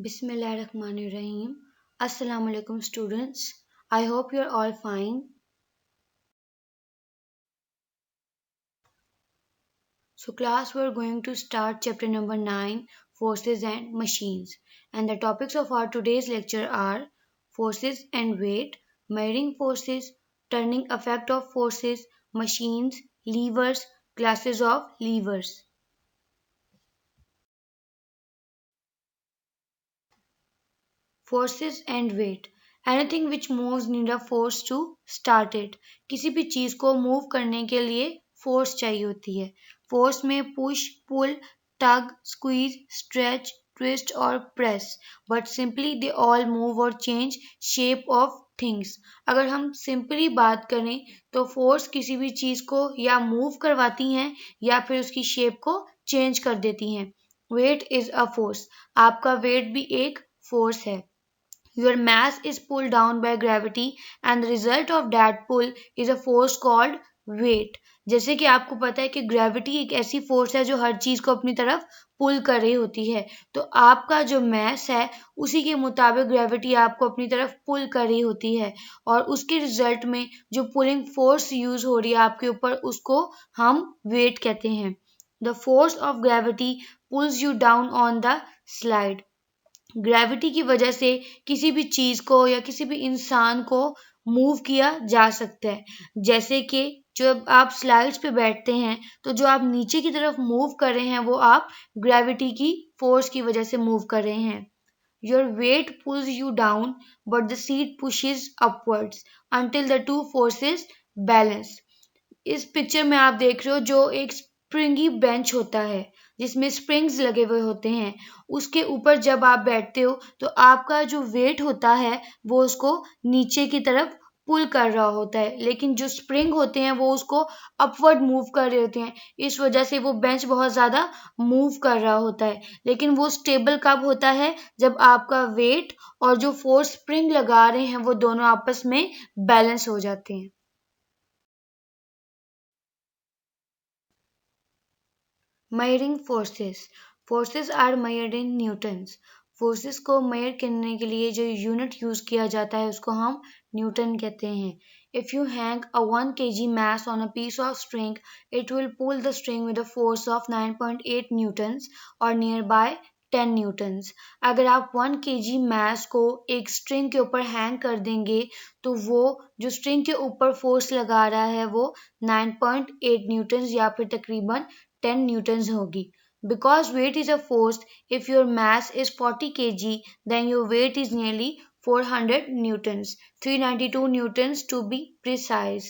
Bismillahirrahmanirrahim. Assalamu alaikum students. I hope you're all fine. So class we're going to start chapter number 9, forces and machines. And the topics of our today's lecture are forces and weight, measuring forces, turning effect of forces, machines, levers, classes of levers. Forces and weight. Anything which moves need a force to start it. किसी भी चीज को move करने के लिए force चाहिए होती है. फोर्स में पुश, पुल, टग, स्क्वीज, स्ट्रेच, ट्विस्ट और press. But simply they all move और चेंज शेप ऑफ थिंग्स. अगर हम सिंपली बात करें तो फोर्स किसी भी चीज को या मूव करवाती हैं या फिर उसकी शेप को चेंज कर देती हैं. Weight is a force. आपका वेट भी एक फोर्स है. Your mass is pulled down by gravity and the result of that pull is a force called weight. जैसे कि आपको पता है कि ग्रेविटी एक ऐसी फोर्स है जो हर चीज को अपनी तरफ पुल कर रही होती है. तो आपका जो मैस है उसी के मुताबिक ग्रेविटी आपको अपनी तरफ पुल कर रही होती है और उसके रिजल्ट में जो पुलिंग फोर्स यूज हो रही है आपके ऊपर उसको हम वेट कहते हैं. The force of gravity pools you down on the slide. Gravity की वजह से किसी भी चीज को या किसी भी इंसान को मूव किया जा सकता है. जैसे कि जब आप स्लाइड्स पे बैठते हैं तो जो आप नीचे की तरफ मूव कर रहे हैं वो आप ग्रेविटी की फोर्स की वजह से मूव कर रहे हैं. Your weight pools you down but the seat pushes upwards until the two forces balance. इस पिक्चर में आप देख रहे हो जो एक स्प्रिंगी बेंच होता है जिसमें स्प्रिंग्स लगे हुए होते हैं. उसके ऊपर जब आप बैठते हो तो आपका जो वेट होता है वो उसको नीचे की तरफ पुल कर रहा होता है, लेकिन जो स्प्रिंग होते हैं वो उसको अपवर्ड मूव कर रहे होते हैं. इस वजह से वो बेंच बहुत ज़्यादा मूव कर रहा होता है. लेकिन वो स्टेबल कब होता है? जब आपका वेट और जो फोर्स स्प्रिंग लगा रहे हैं वो दोनों आपस में बैलेंस हो जाते हैं. Measuring forces. Forces are measured in newtons. Forces को मेजर करने के लिए जो यूनिट यूज किया जाता है उसको हम न्यूटन कहते हैं. If you hang a 1 kg mass on a piece of string, it will pull the string with a force of 9.8 newtons or nearby 10 Newton's. अगर आप 1 kg mass को एक स्ट्रिंग के ऊपर हैंग कर देंगे तो वो जो स्ट्रिंग के ऊपर फोर्स लगा रहा है वो 9.8 न्यूटन्स या फिर तकरीबन 10 newtons होगी. Because weight is a force, if your mass is 40 kg, then your weight is nearly 400 newtons, 392 newtons to be precise.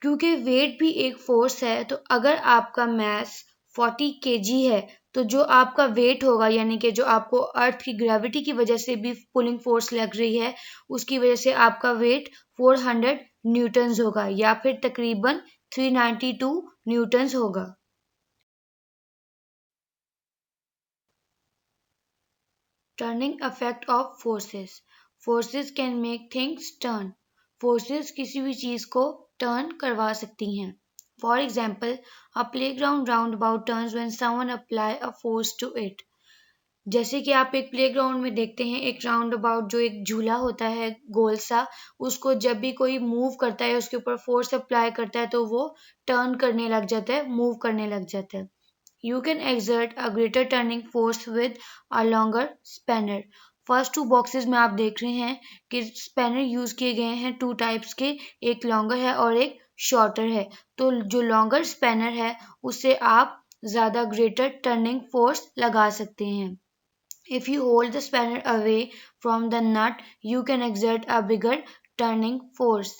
क्योंकि वेट भी एक फोर्स है तो अगर आपका मैस 40 kg है तो जो आपका वेट होगा यानी कि जो आपको अर्थ की ग्रेविटी की वजह से भी पुलिंग फोर्स लग रही है उसकी वजह से आपका वेट 400 न्यूटन्स होगा या फिर तकरीबन 392 न्यूटन्स होगा. Turning effect of forces. Forces can make things turn. Forces किसी भी चीज को turn करवा सकती हैं. For example, a playground roundabout turns when someone apply a force to it. जैसे कि आप एक प्लेग्राउंड में देखते हैं एक राउंड अबाउट जो एक झूला होता है गोल सा, उसको जब भी कोई मूव करता है उसके ऊपर फोर्स अप्लाई करता है तो वो टर्न करने लग जाता है, मूव करने लग जाता है. You can exert a greater turning force with a longer spanner. First two boxes में आप देख रहे हैं कि स्पैनर यूज किए गए हैं टू टाइप्स के, एक लॉन्गर है और एक शॉर्टर है. तो जो लॉन्गर स्पैनर है उससे आप ज़्यादा ग्रेटर टर्निंग फोर्स लगा सकते हैं. If you hold the spanner away from the nut, you can exert a bigger turning force.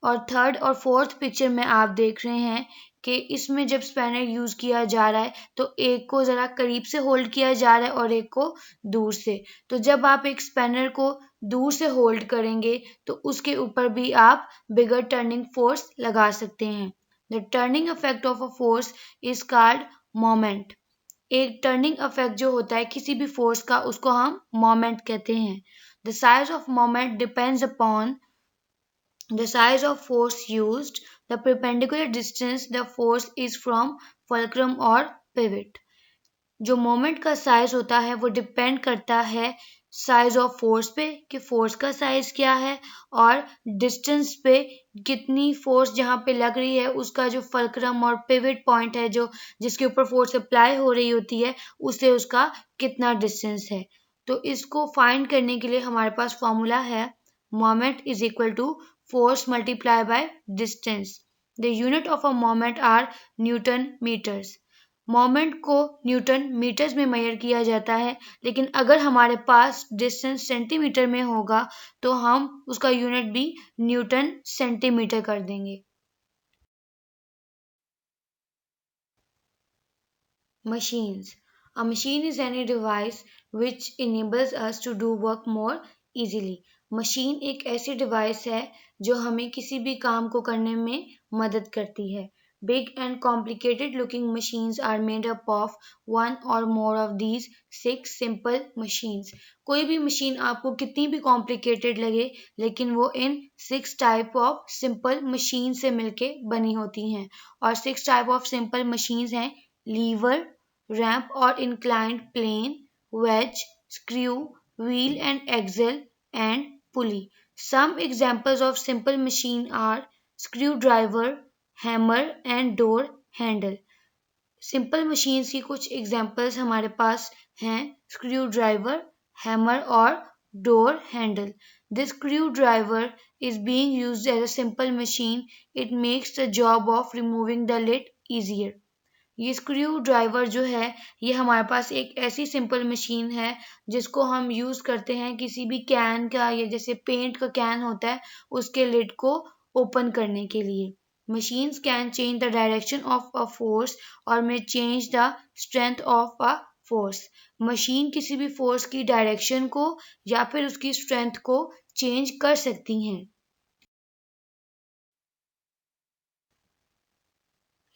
और थर्ड और फोर्थ पिक्चर में आप देख रहे हैं कि इसमें जब स्पैनर यूज किया जा रहा है तो एक को ज़रा करीब से होल्ड किया जा रहा है और एक को दूर से. तो जब आप एक स्पैनर को दूर से होल्ड करेंगे तो उसके ऊपर भी आप बिगर टर्निंग फोर्स लगा सकते हैं. The turning effect of a force is called moment. एक टर्निंग इफेक्ट जो होता है किसी भी फोर्स का उसको हम मोमेंट कहते हैं. The size of moment depends upon the size of force used, the perpendicular distance the force is from fulcrum or pivot. जो मोमेंट का साइज होता है वो डिपेंड करता है साइज ऑफ फोर्स पे कि फोर्स का साइज क्या है, और डिस्टेंस पे कितनी फोर्स जहाँ पे लग रही है उसका जो फल्क्रम और पिवट पॉइंट है जो जिसके ऊपर फोर्स अप्लाई हो रही होती है उससे उसका कितना डिस्टेंस है। तो इसको फाइंड करने के लिए हमारे पास फॉर्मूला है moment is equal to force multiplied by distance. The unit of a moment are newton metres. Moment को न्यूटन मीटर्स में मेजर किया जाता है, लेकिन अगर हमारे पास डिस्टेंस सेंटीमीटर में होगा तो हम उसका यूनिट भी न्यूटन सेंटीमीटर कर देंगे। Machines. A machine is any device which enables us to do work more easily. Machine एक ऐसी डिवाइस है जो हमें किसी भी काम को करने में मदद करती है। Big and complicated looking machines are made up of one or more of these six simple machines. कोई भी मशीन आपको कितनी भी कॉम्प्लिकेटेड लगे लेकिन वो in six type of simple machine से मिलके बनी होती हैं। और six type of simple machines हैं liver, ramp or inclined plane, wedge, screw, wheel and axle, and pulley. Some examples of simple machine are screwdriver, hammer and door handle. Simple machines की कुछ examples हमारे पास हैं screwdriver, hammer और door handle. This screwdriver is being used as a simple machine. It makes the job of removing the lid easier. ये screwdriver जो है ये हमारे पास एक ऐसी सिंपल मशीन है जिसको हम यूज़ करते हैं किसी भी कैन का या जैसे पेंट का कैन होता है उसके लिड को ओपन करने के लिए। Machines can change the direction of a force और may change the strength of a force. Machine किसी भी फोर्स की डायरेक्शन को या फिर उसकी स्ट्रेंथ को चेंज कर सकती हैं।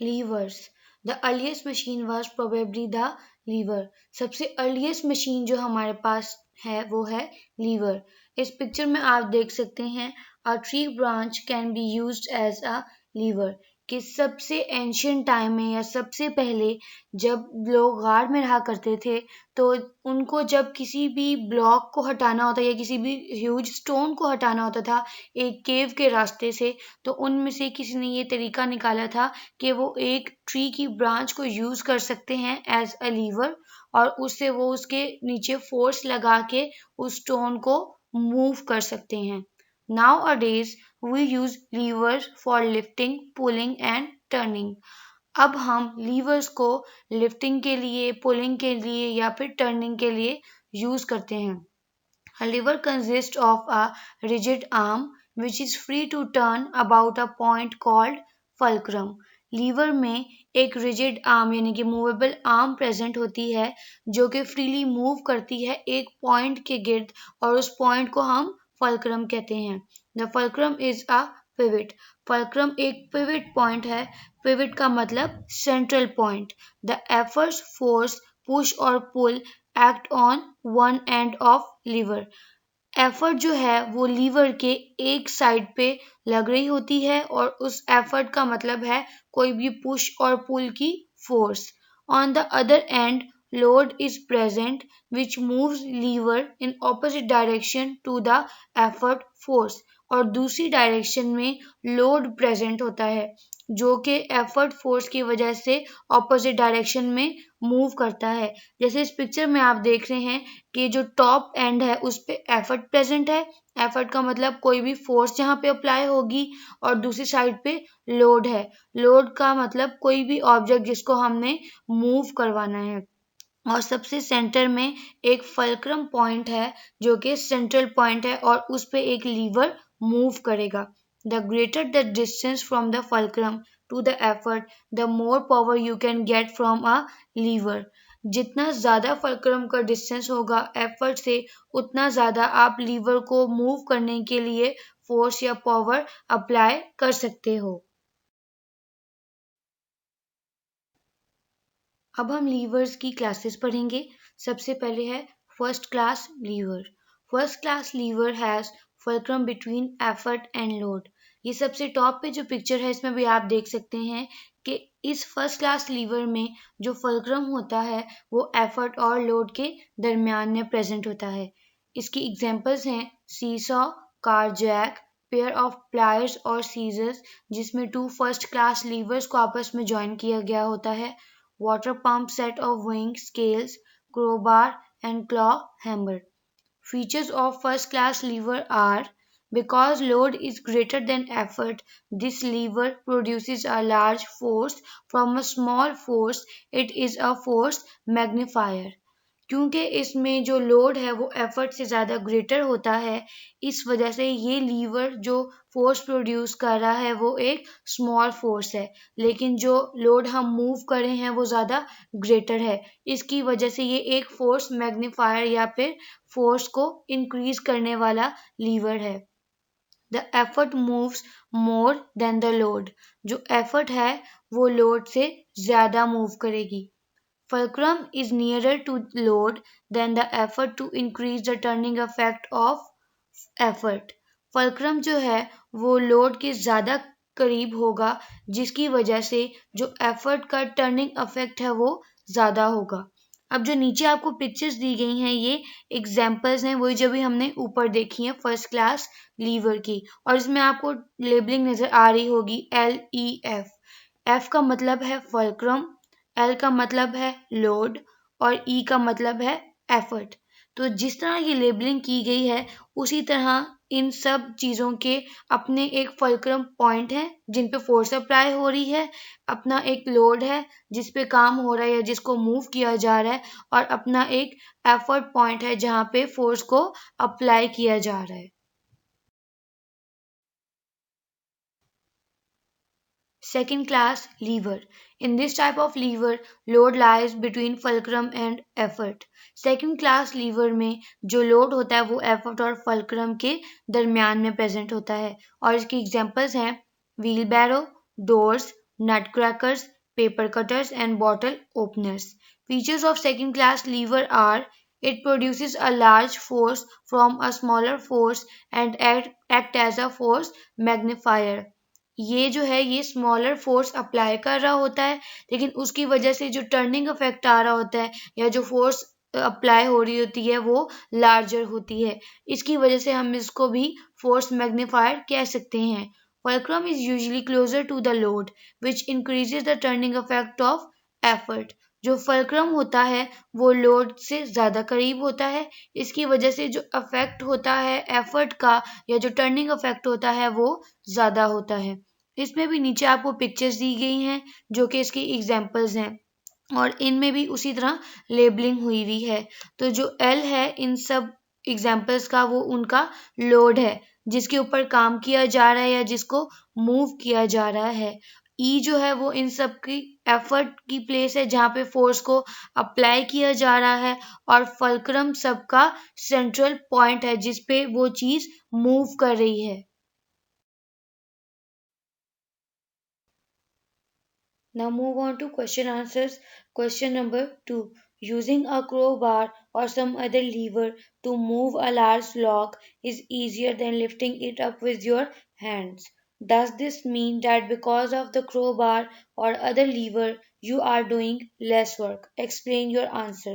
Levers. The earliest machine was probably the lever. सबसे अर्लीस्ट मशीन जो हमारे पास है वो है लीवर। इस पिक्चर में आप देख सकते हैं a tree branch can be used as a lever. कि सबसे एंशियंट टाइम में या सबसे पहले जब लोग गार में रहा करते थे तो उनको जब किसी भी ब्लॉक को हटाना होता या किसी भी ह्यूज स्टोन को हटाना होता था एक केव के रास्ते से, तो उनमें से किसी ने ये तरीका निकाला था कि वो एक ट्री की ब्रांच को यूज कर सकते हैं एज अ लीवर और उससे वो उसके नीचे फोर्स लगा के उस स्टोन को मूव कर सकते हैं। Nowadays we use levers for lifting pulling and turning. अब हम लीवर्स को लिफ्टिंग के लिए पुलिंग के लिए या फिर टर्निंग के लिए यूज करते हैं। A lever consists of a rigid arm which is free to turn about a point called fulcrum. Lever में एक रिजिड आर्म यानी कि मूवेबल आर्म प्रेजेंट होती है जो कि फ्रीली मूव करती है एक पॉइंट के गिर्द और उस पॉइंट को हम फल्क्रम कहते हैं। The fulcrum is a pivot. Fulcrum एक पिविट पॉइंट है। पिविट का मतलब central point. The effort force push और pull act on one end of lever. Effort जो है वो लीवर के एक साइड पे लग रही होती है और उस एफर्ट का मतलब है कोई भी पुश और पुल की force. On the other end load is present which moves lever in opposite direction to the effort force. और दूसरी डायरेक्शन में लोड प्रेजेंट होता है जो कि एफर्ट फोर्स की वजह से ऑपोजिट डायरेक्शन में मूव करता है। जैसे इस पिक्चर में आप देख रहे हैं कि जो टॉप एंड है उस पे एफर्ट प्रेजेंट है। एफर्ट का मतलब कोई भी फोर्स जहाँ पे अप्लाई होगी और दूसरी साइड पे लोड है। लोड का मतलब कोई भी ऑब्जेक्ट जिसको हमने मूव करवाना है। और सबसे सेंटर में एक फल्क्रम पॉइंट है जो कि सेंट्रल पॉइंट है और उस पे एक लीवर मूव करेगा। The greater the distance from the fulcrum to the effort the more power you can get from a lever. जितना ज़्यादा फल्क्रम का डिस्टेंस होगा एफर्ट से उतना ज़्यादा आप लीवर को मूव करने के लिए फोर्स या पावर अप्लाई कर सकते हो। अब हम लीवर्स की क्लासेस पढ़ेंगे। सबसे पहले है first class lever. First class lever has fulcrum between effort and load. ये सबसे टॉप पे जो पिक्चर है इसमें भी आप देख सकते हैं कि इस फर्स्ट क्लास लीवर में जो फल्क्रम होता है वो एफर्ट और लोड के दरमियान में प्रेजेंट होता है। इसकी एग्जांपल्स हैं seesaw, car jack, pair of pliers और सीजर्स जिसमें टू फर्स्ट क्लास लीवर्स को आपस में जॉइन किया गया होता है, water pump, set of weighing scales, crowbar and claw hammer. Features of first class lever are because load is greater than effort, this lever produces a large force from a small force, it is a force magnifier. क्योंकि इसमें जो load है वो effort से ज़्यादा greater होता है, इस वजह से ये लीवर जो फोर्स प्रोड्यूस कर रहा है वो एक स्मॉल फोर्स है, लेकिन जो लोड हम मूव कर रहे हैं वो ज़्यादा ग्रेटर है। इसकी वजह से ये एक फोर्स मैग्नीफायर या फिर फोर्स को इंक्रीज करने वाला लीवर है। The effort moves more than the load, जो एफर्ट है वो लोड से ज़्यादा मूव करेगी। Fulcrum is nearer to load than the effort to increase the turning effect of effort. Fulcrum जो है वो लोड के ज़्यादा करीब होगा जिसकी वजह से जो एफर्ट का टर्निंग इफेक्ट है वो ज़्यादा होगा। अब जो नीचे आपको पिक्चर्स दी गई हैं ये एग्जांपल्स हैं वही जो भी हमने ऊपर देखी हैं फर्स्ट क्लास लीवर की, और इसमें आपको लेबलिंग नज़र आ रही होगी LEF। एफ का मतलब है फल्क्रम, एल का मतलब है लोड और ई का मतलब है एफर्ट। तो जिस तरह ये लेबलिंग की गई है उसी तरह इन सब चीज़ों के अपने एक फल्क्रम पॉइंट है जिन पे फोर्स अप्लाई हो रही है, अपना एक लोड है जिस पे काम हो रहा है या जिसको मूव किया जा रहा है, और अपना एक एफर्ट पॉइंट है जहाँ पे फोर्स को अप्लाई किया जा रहा है। Second class lever. In this type of lever, load lies between fulcrum and effort. Second class lever में जो लोड होता है वो एफर्ट और फल्क्रम के दरमियान में प्रेजेंट होता है, और इसकी एग्जांपल्स हैं wheelbarrows, doors, nutcrackers, paper cutters and bottle openers. Features of second class lever are it produces a large force from a smaller force and act as a force magnifier. ये जो है ये smaller force apply कर रहा होता है, लेकिन उसकी वजह से जो टर्निंग इफेक्ट आ रहा होता है या जो फोर्स अप्लाई हो रही होती है वो लार्जर होती है। इसकी वजह से हम इसको भी फोर्स मैग्नीफायर कह सकते हैं। Fulcrum is usually closer to the load which increases the turning effect of effort. जो फल्क्रम होता है वो लोड से ज़्यादा करीब होता है, इसकी वजह से जो अफेक्ट होता है एफर्ट का या जो टर्निंग इफेक्ट होता है वो ज़्यादा होता है। इसमें भी नीचे आपको पिक्चर्स दी गई हैं जो कि इसकी एग्जांपल्स हैं, और इनमें भी उसी तरह लेबलिंग हुई हुई है। तो जो एल है इन सब एग्जांपल्स का वो उनका लोड है जिसके ऊपर काम किया जा रहा है या जिसको मूव किया जा रहा है। ई जो है वो इन सब की एफर्ट की प्लेस है जहाँ पे फोर्स को अप्लाई किया जा रहा है, और फल्क्रम सबका सेंट्रल पॉइंट है जिस पे वो चीज़ मूव कर रही है। Now move on to question answers. Question number 2. Using a crowbar or some other lever to move a large log is easier than lifting it up with your hands. Does this mean that because of the crowbar or other lever you are doing less work? Explain your answer.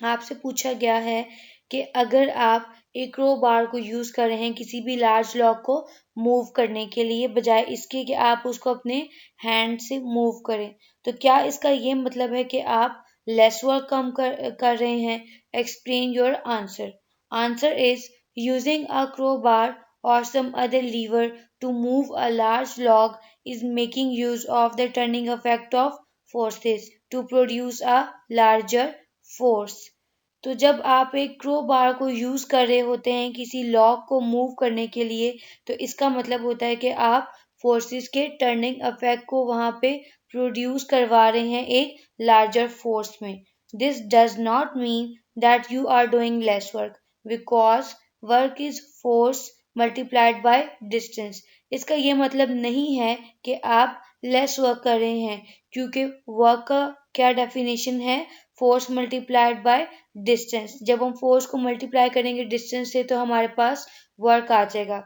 आपसे पूछा गया है कि अगर आप एक रो बार को use कर रहे हैं किसी भी लार्ज लॉग को मूव करने के लिए बजाय इसके कि आप उसको अपने हैंड से मूव करें, तो क्या इसका ये मतलब है कि आप लेस वर्क कम कर रहे हैं? Explain your answer. Answer is using a crow bar or some other lever to move a large log is making use of the turning effect of forces to produce a larger force. तो जब आप एक crow बार को use कर रहे होते हैं किसी लॉग को मूव करने के लिए, तो इसका मतलब होता है कि आप फोर्सेस के टर्निंग इफेक्ट को वहां पे प्रोड्यूस करवा रहे हैं एक लार्जर फोर्स में। This does not mean that you are doing less work because work is force multiplied by distance. इसका ये मतलब नहीं है कि आप लेस वर्क कर रहे हैं, क्योंकि वर्क का क्या डेफिनेशन है? Force multiplied by distance. जब हम फोर्स को मल्टीप्लाई करेंगे डिस्टेंस से तो हमारे पास वर्क आ जाएगा।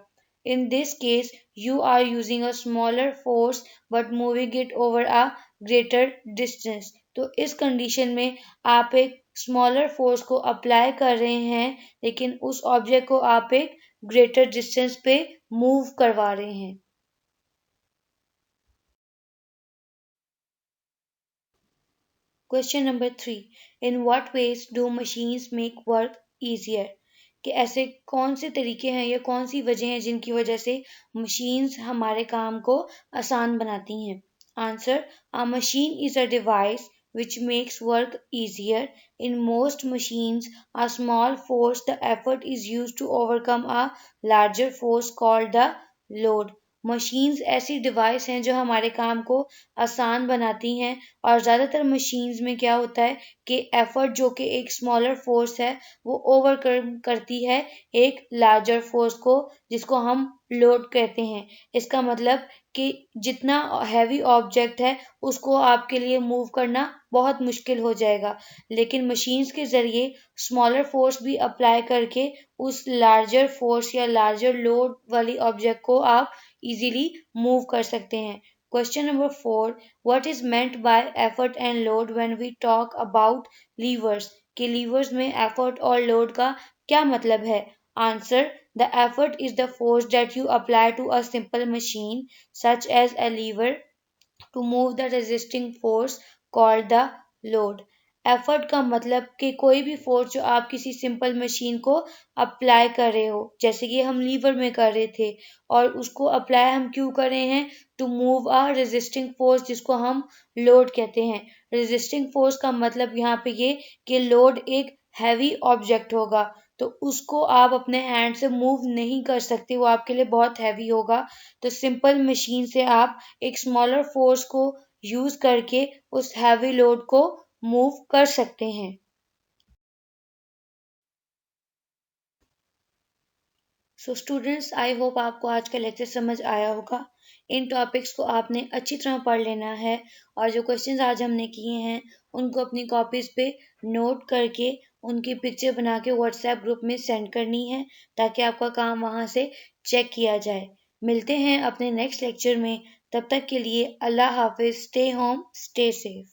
In this case, you are using a smaller force but moving it over a greater distance. तो इस कंडीशन में आप एक स्मॉलर फोर्स को अप्लाई कर रहे हैं, लेकिन उस ऑब्जेक्ट को आप एक ग्रेटर डिस्टेंस पे मूव करवा रहे हैं. Question number 3. In what ways do machines make work easier? कि ऐसे कौन से तरीके हैं या कौन सी वजह हैं जिनकी वजह से मशीन्स हमारे काम को आसान बनाती हैं. Answer. A machine is a device which makes work easier. In most machines, a small force, the effort is used to overcome a larger force called the load. Machines ऐसी डिवाइस हैं जो हमारे काम को आसान बनाती हैं, और ज़्यादातर मशीन्स में क्या होता है कि एफर्ट जो कि एक स्मॉलर फोर्स है वो ओवरकम करती है एक लार्जर फोर्स को, जिसको हम लोड कहते हैं. इसका मतलब कि जितना हैवी ऑब्जेक्ट है उसको आपके लिए मूव करना बहुत मुश्किल हो जाएगा, लेकिन मशीन्स के ज़रिए स्मॉलर फोर्स भी अप्लाई करके उस लार्जर फोर्स या लार्जर लोड वाली ऑब्जेक्ट को आप इजीली मूव कर सकते हैं. Question number 4. What is meant by effort and load when we talk about levers? कि लीवर्स में एफर्ट और लोड का क्या मतलब है? Answer. The effort is the force that you apply to a simple machine such as a lever to move the resisting force called the load. Effort का मतलब कि कोई भी फोर्स जो आप किसी सिंपल मशीन को अप्लाई कर रहे हो, जैसे कि हम लीवर में कर रहे थे, और उसको अप्लाई हम क्यों कर रहे हैं? To move a resisting force, जिसको हम लोड कहते हैं. रेजिस्टिंग फोर्स का मतलब यहाँ पे ये कि लोड एक हैवी ऑब्जेक्ट होगा, तो उसको आप अपने हैंड से मूव नहीं कर सकते, वो आपके लिए बहुत हैवी होगा. तो सिंपल मशीन से आप एक स्मॉलर फोर्स को यूज करके उस हैवी लोड को मूव कर सकते हैं. सो स्टूडेंट्स, आई होप आपको आज का लेक्चर समझ आया होगा. इन टॉपिक्स को आपने अच्छी तरह पढ़ लेना है, और जो क्वेश्चंस आज हमने किए हैं उनको अपनी कॉपीज पे नोट करके उनकी पिक्चर बना के व्हाट्सएप ग्रुप में सेंड करनी है, ताकि आपका काम वहाँ से चेक किया जाए. मिलते हैं अपने नेक्स्ट लेक्चर में. तब तक के लिए अल्लाह हाफिज. Stay home, stay safe.